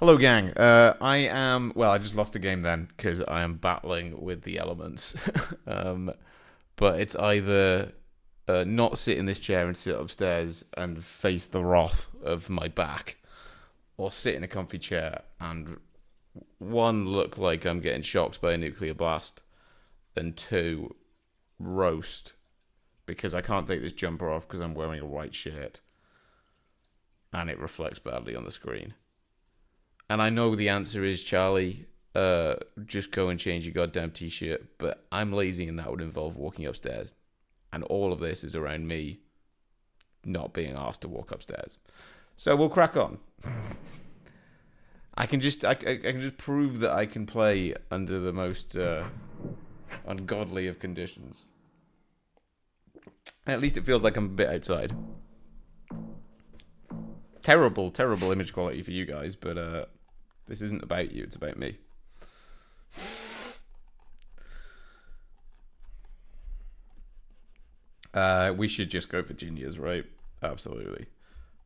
Hello, gang. I just lost a game then because I am battling with the elements. um, but it's either not sit in this chair and sit upstairs and face the wrath of my back, or sit in a comfy chair and one, look like I'm getting shocked by a nuclear blast, and two, roast because I can't take this jumper off because I'm wearing a white shirt and it reflects badly on the screen. And I know the answer is, Charlie, just go and change your goddamn t-shirt, but I'm lazy and that would involve walking upstairs. And all of this is around me not being asked to walk upstairs. So we'll crack on. I can just prove that I can play under the most ungodly of conditions. At least it feels like I'm a bit outside. Terrible image quality for you guys, but this isn't about you, it's about me. We should just go for Virginia's, right? Absolutely.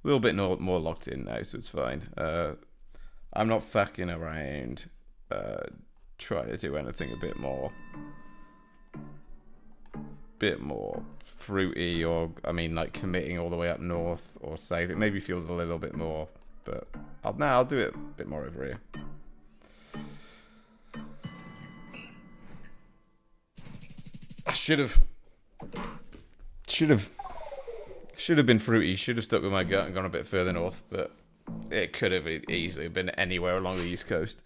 A little bit more locked in now, so it's fine. I'm not fucking around trying to do anything a bit more fruity, or like committing all the way up north or south. It maybe feels a little bit more, but I'll do it a bit more over here. I should have been fruity. Should have stuck with my gut and gone a bit further north, but it could have easily been anywhere along the East Coast.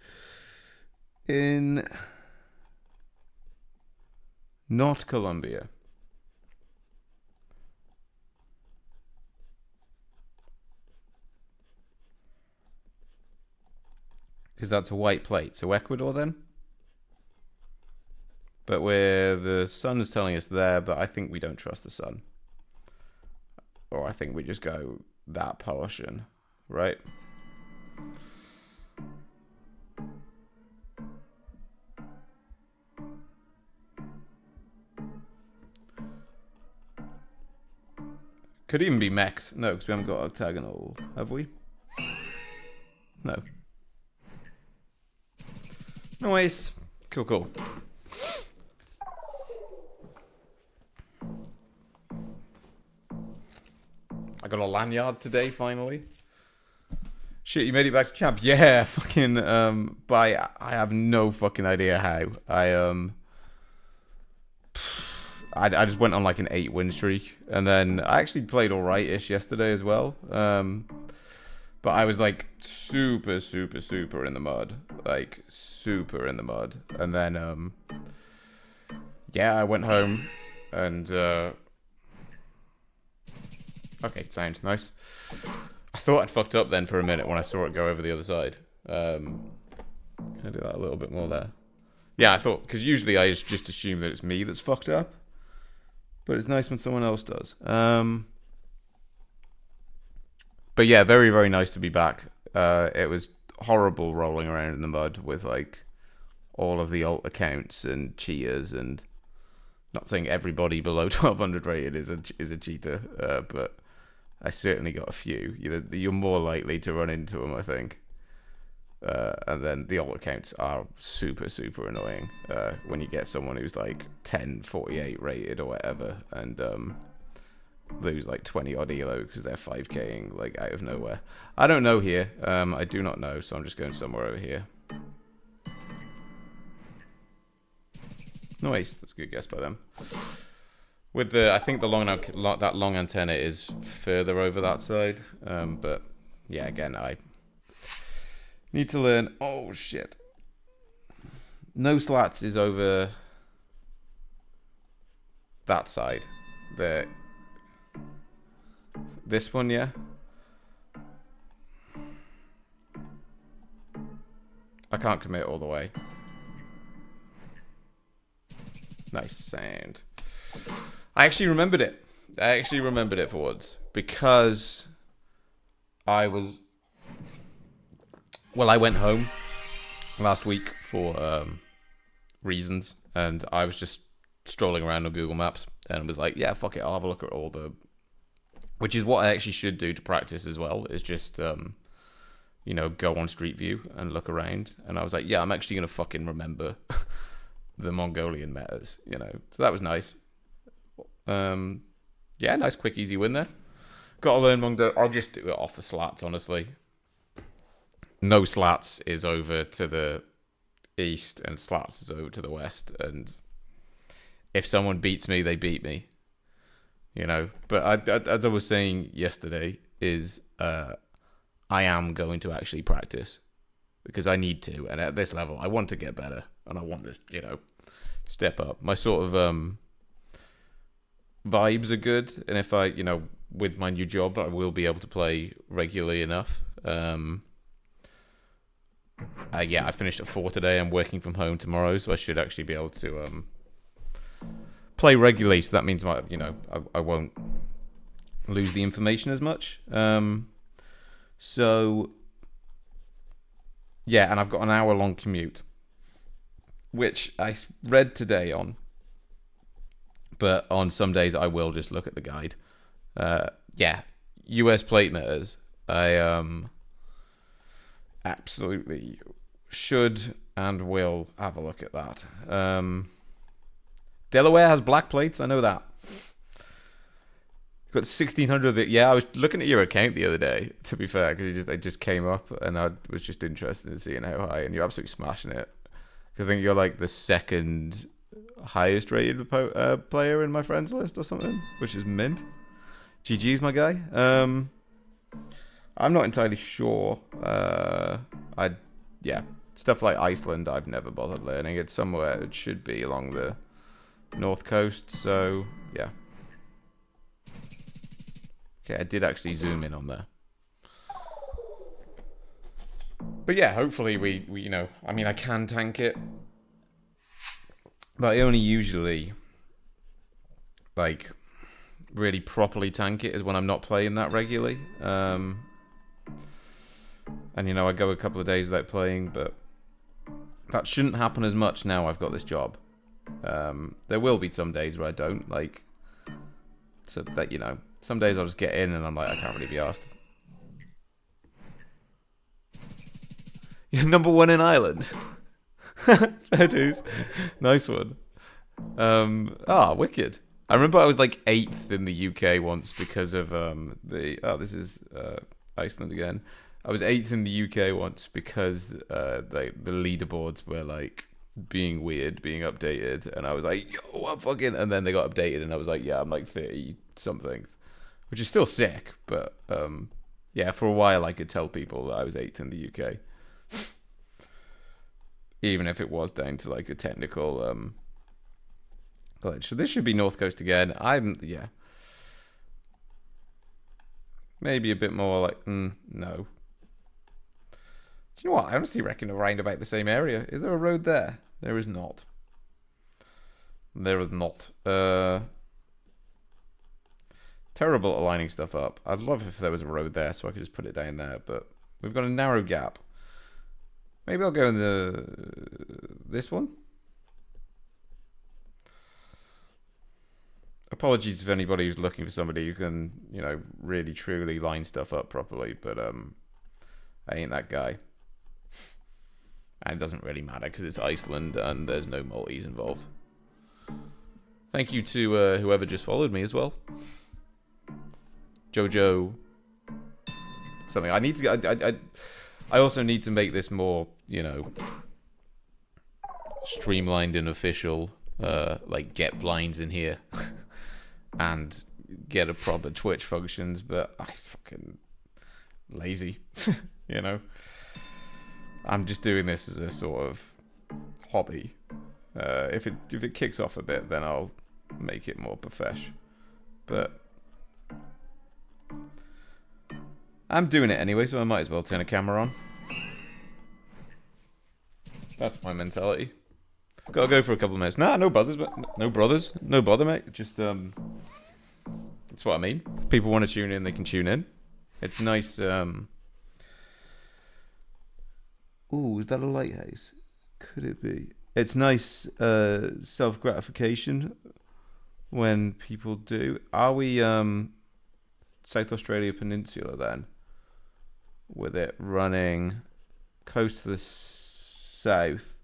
In not Colombia. Because that's a white plate. So Ecuador then? But where the sun's telling us there, but I think we don't trust the sun. Or I think we just go that portion, right? Could even be mechs. No, because we haven't got octagonal, have we? No. Nice. Cool. I got a lanyard today, finally. Shit, you made it back to camp? Yeah, fucking, but I have no fucking idea how. I just went on like an 8-win streak, and then I actually played alright-ish yesterday as well. But I was like super in the mud. Like super in the mud. And then yeah, I went home and okay, sound nice. I thought I'd fucked up then for a minute when I saw it go over the other side. Can I do that a little bit more there? Yeah, I thought, because usually I just assume that it's me that's fucked up. But it's nice when someone else does. But yeah, very nice to be back. It was horrible rolling around in the mud with like all of the alt accounts and cheaters, and not saying everybody below 1200 rated is a cheater, but I certainly got a few. You're more likely to run into them, I think. And then the alt accounts are super annoying when you get someone who's like 1048 rated or whatever, and lose like 20 odd ELO because they're 5k'ing like out of nowhere. I don't know here. I do not know, so I'm just going somewhere over here. Nice, that's a good guess by them. With I think that long antenna is further over that side. But yeah, again, I need to learn. Oh shit! No slats is over that side. This one, yeah. I can't commit all the way. Nice sound. I actually remembered it for once, because I went home last week for reasons, and I was just strolling around on Google Maps and was like, yeah, fuck it, I'll have a look at which is what I actually should do to practice as well, is just go on Street View and look around. And I was like, yeah, I'm actually going to fucking remember the Mongolian metas, So that was nice. Yeah, nice, quick, easy win there. Got to learn Mongolian. I'll just do it off the slats, honestly. No slats is over to the east and slats is over to the west. And if someone beats me, they beat me. But as I was saying yesterday, is I am going to actually practice because I need to. And at this level, I want to get better and I want to, step up. My sort of vibes are good. And if I, with my new job, I will be able to play regularly enough. I finished at 4 today. I'm working from home tomorrow, so I should actually be able to play regularly. So that means I won't lose the information as much. So yeah, and I've got an hour-long commute, which I read today on. But on some days I will just look at the guide. US plate metas. I absolutely should and will have a look at that. Delaware has black plates. I know that. Got 1,600 of it. Yeah, I was looking at your account the other day, to be fair, because it just came up and I was just interested in seeing how high, and you're absolutely smashing it. I think you're like the second highest rated player in my friends list or something, which is mint. GG's, my guy. I'm not entirely sure. Stuff like Iceland I've never bothered learning. It's somewhere, it should be along the north coast, so yeah. Okay, I did actually zoom in on there. But yeah, hopefully we I can tank it. But I only usually, really properly tank it is when I'm not playing that regularly. And, I go a couple of days without playing, but that shouldn't happen as much now I've got this job. There will be some days where I don't, so that, some days I'll just get in and I'm like, I can't really be asked. You're number 1 in Ireland. Fair dues. Nice one. Wicked. I remember I was 8th in the UK once because of this is Iceland again. I was 8th in the UK once because the leaderboards were being weird, being updated, and I was like, yo, I'm fucking, and then they got updated and I was like, yeah, I'm 30 something, which is still sick, but for a while I could tell people that I was 8th in the UK. Even if it was down to a technical glitch. So this should be North Coast again. Maybe a bit more no. Do you know what? I honestly reckon around about the same area. Is there a road there? There is not. There is not. Terrible at lining stuff up. I'd love if there was a road there so I could just put it down there, but we've got a narrow gap. Maybe I'll go in this one. Apologies if anybody who's looking for somebody who can, really truly line stuff up properly, but I ain't that guy. And it doesn't really matter because it's Iceland and there's no multis involved. Thank you to whoever just followed me as well. Jojo. Something. I need to. I also need to make this more, streamlined and official. Get blinds in here and get a proper Twitch functions. But I fucking lazy, I'm just doing this as a sort of hobby. If it kicks off a bit, then I'll make it more profesh. But I'm doing it anyway, so I might as well turn a camera on. That's my mentality. Gotta go for a couple of minutes. Nah, no brothers, no bother, mate. Just that's what I mean. If people want to tune in, they can tune in. It's nice. Ooh, is that a lighthouse? Could it be? It's nice self-gratification when people do. Are we South Australia Peninsula then? with it running coast to the south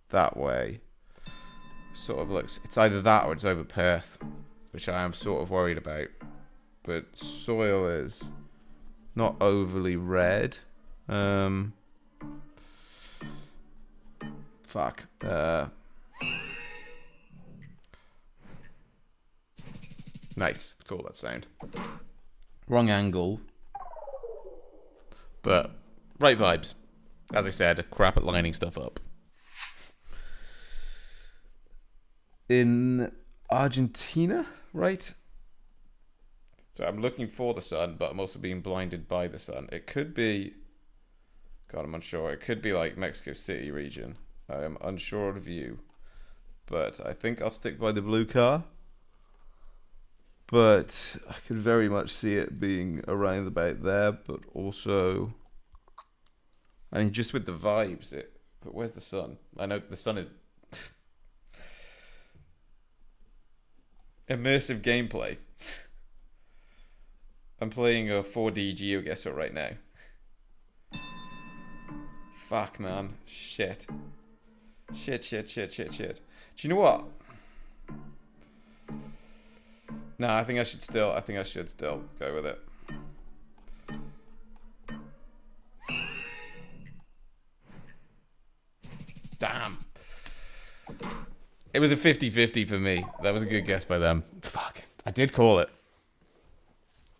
that way. Sort of looks, it's either that or it's over Perth, which I am sort of worried about. But soil is not overly red. Fuck. Nice. Cool, that sound. Wrong angle. But right vibes. As I said, crap at lining stuff up. In Argentina, right? So I'm looking for the sun, but I'm also being blinded by the sun. It could be... God, I'm unsure. It could be like Mexico City region. I am unsure of the view. But I think I'll stick by the blue car. But I could very much see it being around about there. But also... I mean, just with the vibes. But where's the sun? I know the sun is... Immersive gameplay. I'm playing a 4D Geoguessr right now. Fuck, man. Shit. Shit. Do you know what? No, I think I should still go with it. Damn. It was a 50-50 for me. That was a good guess by them. Fuck. I did call it.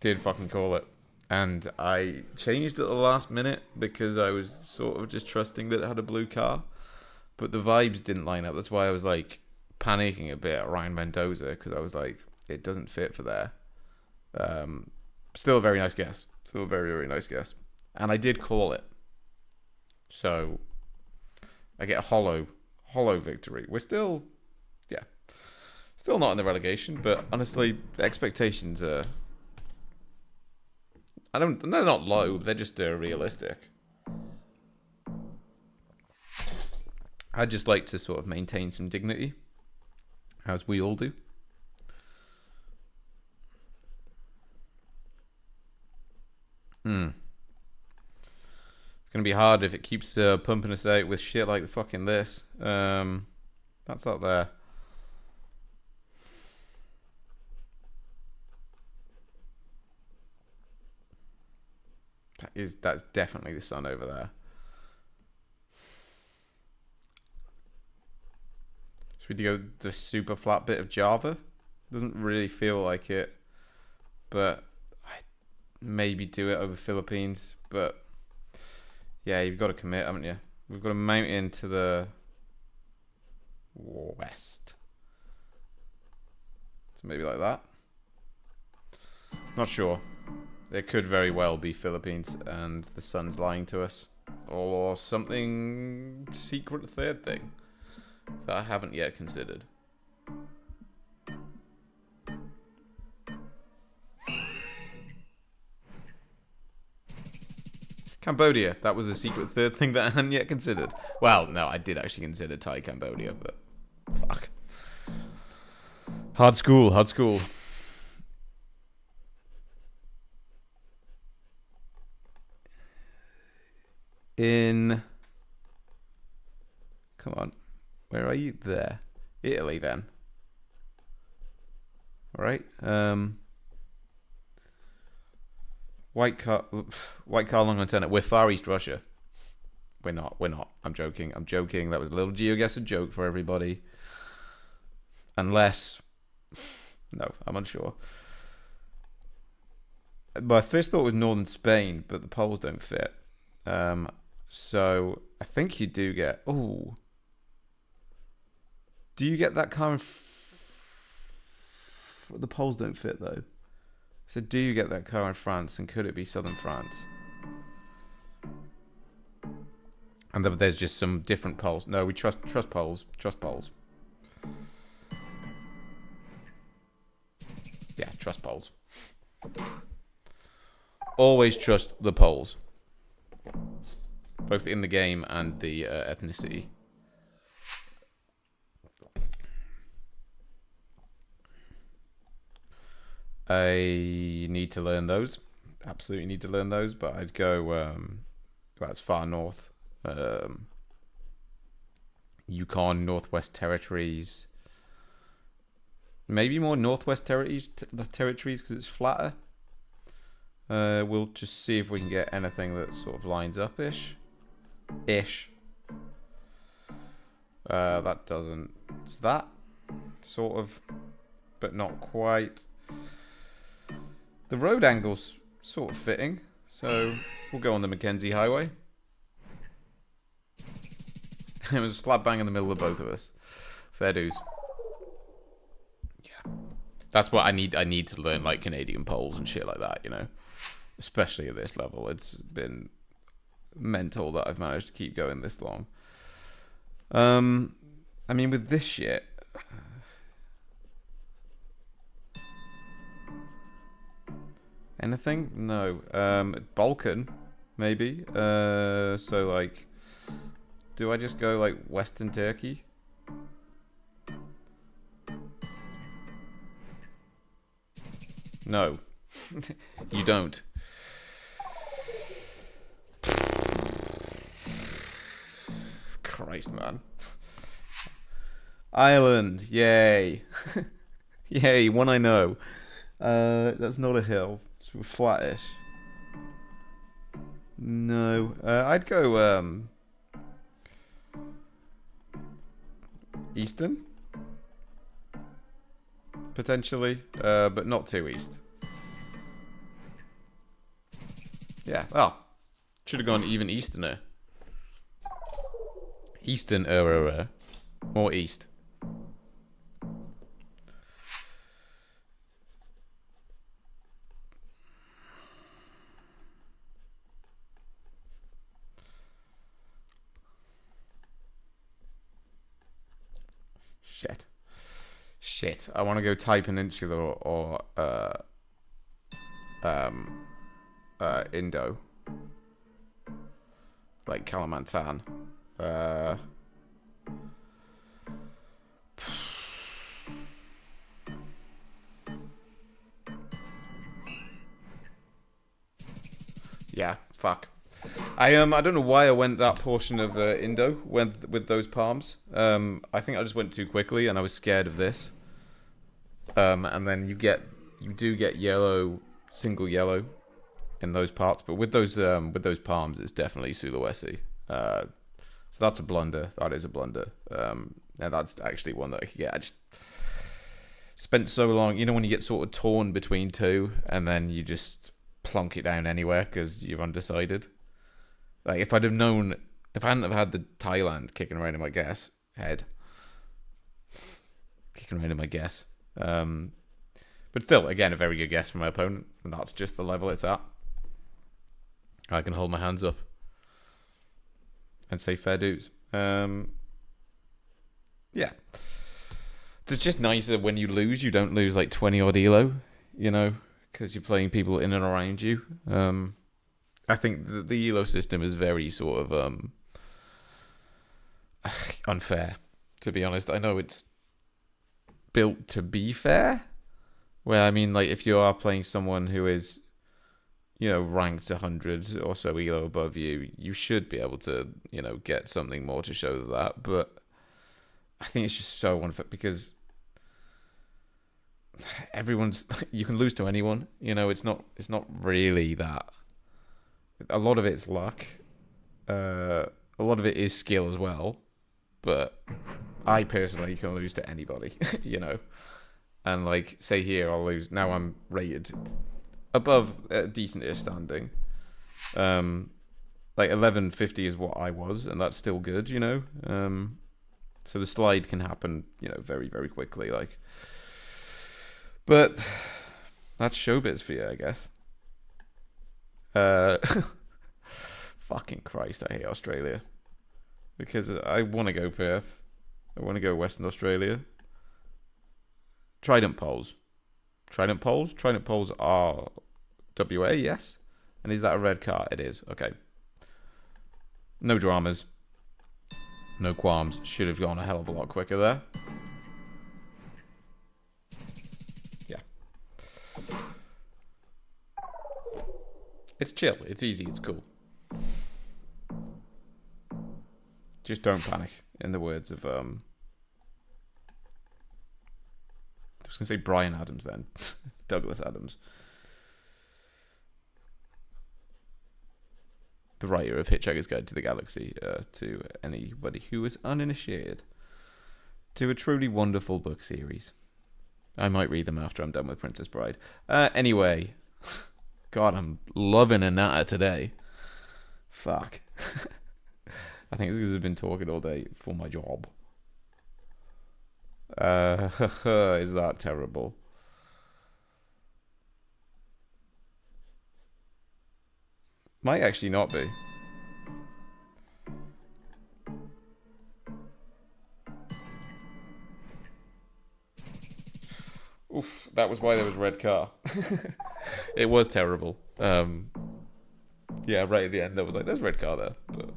Did fucking call it. And I changed at the last minute because I was sort of just trusting that it had a blue car. But the vibes didn't line up. That's why I was like panicking a bit around Mendoza, because I was like, it doesn't fit for there. Still a very nice guess. Still a very, very nice guess. And I did call it. So I get a hollow victory. We're still, yeah, still not in the relegation, but honestly, expectations are, they're not low, they're just realistic. I'd just like to sort of maintain some dignity, as we all do. It's gonna be hard if it keeps pumping us out with shit like fucking this. That's not there. That's definitely the sun over there. Should we go the super flat bit of Java? Doesn't really feel like it, but I maybe do it over Philippines. But yeah, you've got to commit, haven't you? We've got a mountain to the west, so maybe like that. Not sure. It could very well be Philippines and the sun's lying to us, or something secret third thing that I haven't yet considered. Cambodia, that was a secret third thing that I hadn't yet considered. Well, no, I did actually consider Thai Cambodia, but fuck. Hard school. Come on, where are you? There. Italy, then. All right. White car, long antenna. We're Far East Russia. We're not. I'm joking. That was a little Geoguessr joke for everybody. Unless, no, I'm unsure. My first thought was northern Spain, but the poles don't fit. So I think you do get. Oh, do you get that car? The poles don't fit though. So do you get that car in France, and could it be southern France? And there's just some different poles. No, we trust poles. Trust poles. Yeah, trust poles. Always trust the poles, both in the game and the ethnicity. I need to learn those. absolutely need to learn those, but I'd go that's far north. Yukon, Northwest Territories. Maybe more Northwest Territories because it's flatter. We'll just see if we can get anything that sort of lines up-ish. That doesn't... It's that. Sort of. But not quite. The road angle's sort of fitting. So, we'll go on the Mackenzie Highway. It was slap bang in the middle of both of us. Fair dues. Yeah. That's what I need. I need to learn, like, Canadian poles and shit like that, you know? Especially at this level. It's been mental that I've managed to keep going this long. I mean, with this shit... Anything? No. Balkan, maybe. So, like... Do I just go, like, Western Turkey? No. You don't. Christ, man. Ireland. Yay. Yay, one I know. That's not a hill. It's flattish. No. I'd go, Eastern? Potentially. But not too east. Yeah. Oh. Should have gone even Easterner. Eastern or east. Shit. I want to go Thai Peninsula or Indo. Like Kalimantan. Yeah, fuck. I don't know why I went that portion of Indo with those palms. I think I just went too quickly and I was scared of this. And then you do get yellow, single yellow in those parts, but with those palms, it's definitely Sulawesi. So that's a blunder. That is a blunder. And that's actually one that I could get. I just spent so long, you know, when you get sort of torn between two, and then you just plonk it down anywhere because you're undecided. Like if I hadn't have had the Thailand kicking around in my head, but still, again, a very good guess from my opponent, and that's just the level it's at. I can hold my hands up and say fair dues. Yeah. So it's just nicer when you lose, you don't lose like 20 odd ELO, you know, because you're playing people in and around you. I think the ELO system is very sort of unfair, to be honest. I know it's built to be fair, where I mean, like, if you are playing someone who is, you know, ranked 100 or so ELO above you, you should be able to, you know, get something more to show that. But I think it's just so unfair because you can lose to anyone. You know, it's not really that. A lot of it's luck. A lot of it is skill as well. But I personally can lose to anybody, you know. And like, say here, I'll lose. Now I'm rated above a decent-ish standing. Like 1150 is what I was, and that's still good, you know. So the slide can happen, you know, very, very quickly. Like, but that's showbiz for you, I guess. Fucking Christ, I hate Australia. Because I want to go Perth. I want to go Western Australia. Trident poles. Trident poles? Trident poles are WA, yes. And is that a red card? It is. Okay. No dramas. No qualms. Should have gone a hell of a lot quicker there. Yeah. It's chill. It's easy. It's cool. Just don't panic. In the words of I was gonna say Brian Adams then, Douglas Adams, the writer of Hitchhiker's Guide to the Galaxy. To anybody who is uninitiated to a truly wonderful book series. I might read them after I'm done with Princess Bride. Anyway, God, I'm loving a natter today. Fuck. I think it's because I've been talking all day for my job. Is that terrible? Might actually not be. Oof, that was why there was red car. It was terrible. Yeah, right at the end I was like, there's red car there. But...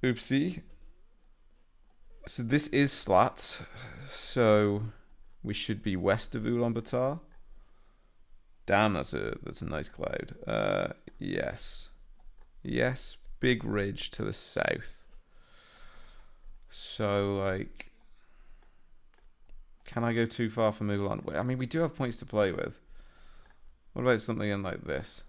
Oopsie. So this is slats. So we should be west of Ulaanbaatar. Damn, that's a nice cloud. Yes. Yes, big ridge to the south. So, like... Can I go too far from Ulaanbaatar? I mean, we do have points to play with. What about something in like this?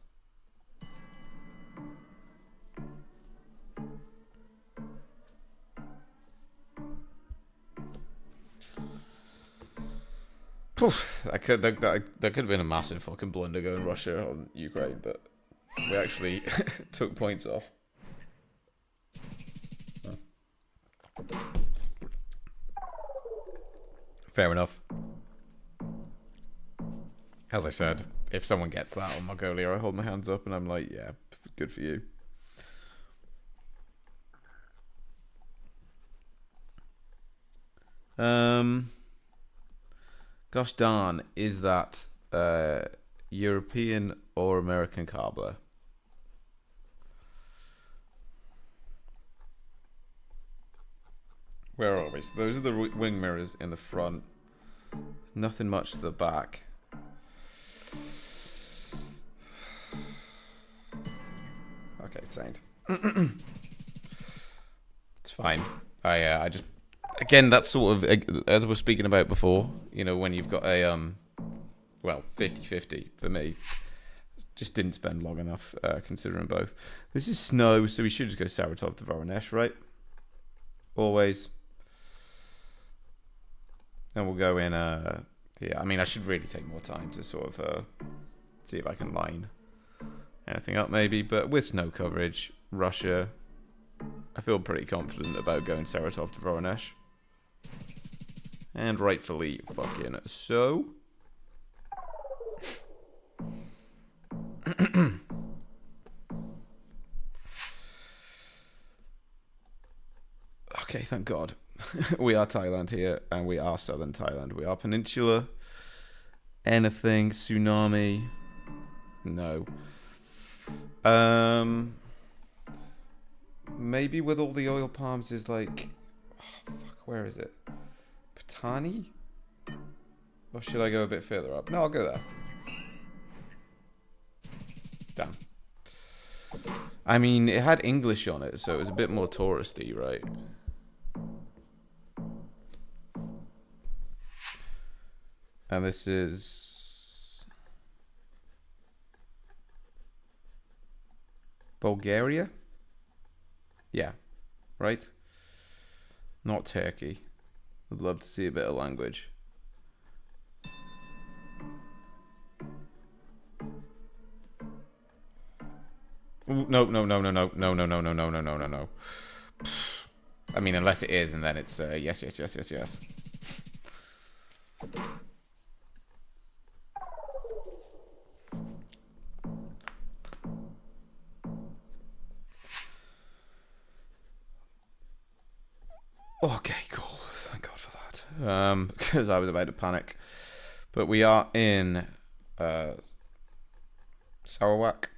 That could have been a massive fucking blunder going Russia on Ukraine, but we actually took points off. Fair enough. As I said, if someone gets that on Mongolia, I hold my hands up and I'm like, yeah, good for you. Gosh darn, is that European or American cobbler? Where are we? So those are the wing mirrors in the front. Nothing much to the back. Okay, signed. It's fine. I just... Again, that's sort of, as I was speaking about before, you know, when you've got a, well, 50-50 for me. Just didn't spend long enough considering both. This is snow, so we should just go Saratov to Voronezh, right? Always. And we'll go in, yeah, I mean, I should really take more time to sort of see if I can line anything up maybe. But with snow coverage, Russia, I feel pretty confident about going Saratov to Voronezh. And rightfully fucking so. Okay, thank God. We are Thailand here, and we are southern Thailand. We are peninsula. Anything? Tsunami? No. Maybe with all the oil palms is like... Oh, fuck, where is it? Patani? Or should I go a bit further up? No, I'll go there. Damn. I mean, it had English on it, so it was a bit more touristy, right? And this is... Bulgaria? Yeah. Right? Not Turkey. I'd love to see a bit of language. Ooh, no. I mean, unless it is, and then it's yes. Okay, cool. Thank God for that. Because I was about to panic. But we are in Sarawak.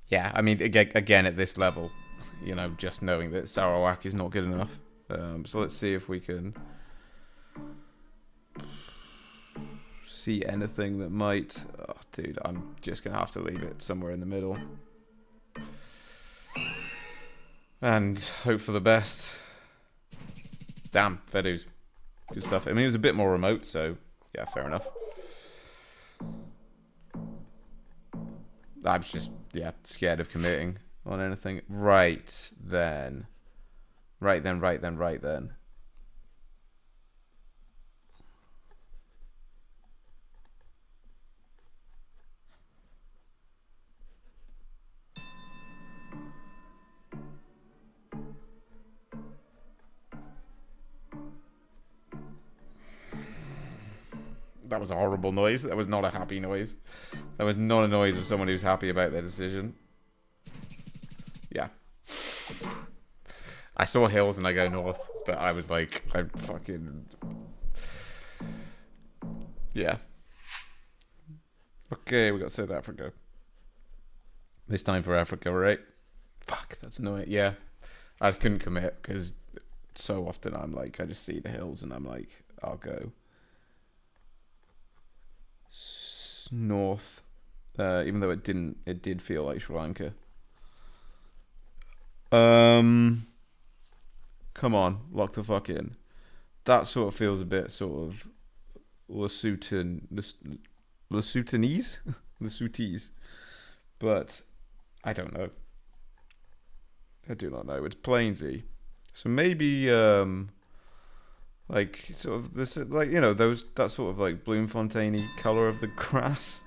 Yeah, I mean, again, at this level, you know, just knowing that Sarawak is not good enough. So let's see if we can see anything that might... Oh, dude, I'm just going to have to leave it somewhere in the middle. And hope for the best. Damn, fair dues. Good stuff. I mean, it was a bit more remote, so yeah, fair enough. I was just, yeah, scared of committing on anything. Right then. Right then. That was a horrible noise. That was not a happy noise. That was not a noise of someone who's happy about their decision. Yeah. I saw hills and I go north, but I was like, I fucking... Yeah. Okay, we got South Africa. This time for Africa, right? Fuck, that's annoying. Yeah. I just couldn't commit because so often I'm like, I just see the hills and I'm like, I'll go north. Even though it did feel like Sri Lanka. Come on, lock the fuck in. That sort of feels a bit sort of Lesothanese? Lesothanese. But I don't know. I do not know. It's plainsy. So maybe like sort of this, like, you know, those, that sort of like Bloemfontein-y colour of the grass.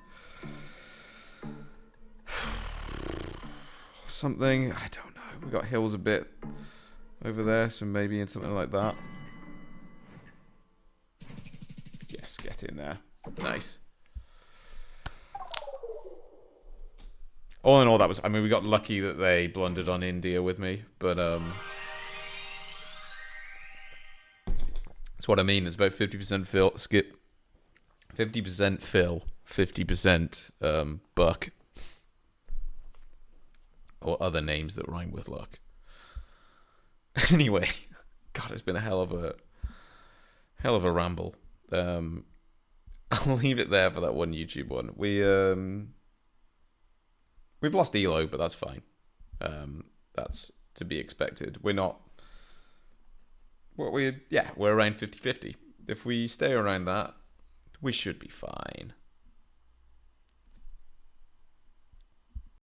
Something, I don't know. We got hills a bit over there, so maybe in something like that. Yes, get in there. Nice. All in all, that was, I mean, we got lucky that they blundered on India with me, but that's what I mean. It's about 50% fill, skip, 50% fill, 50% buck, or other names that rhyme with luck. Anyway, God, it's been a hell of a ramble. I'll leave it there for that one YouTube one. We've lost ELO, but that's fine. That's to be expected. We're not... we're around 50-50. If we stay around that, we should be fine.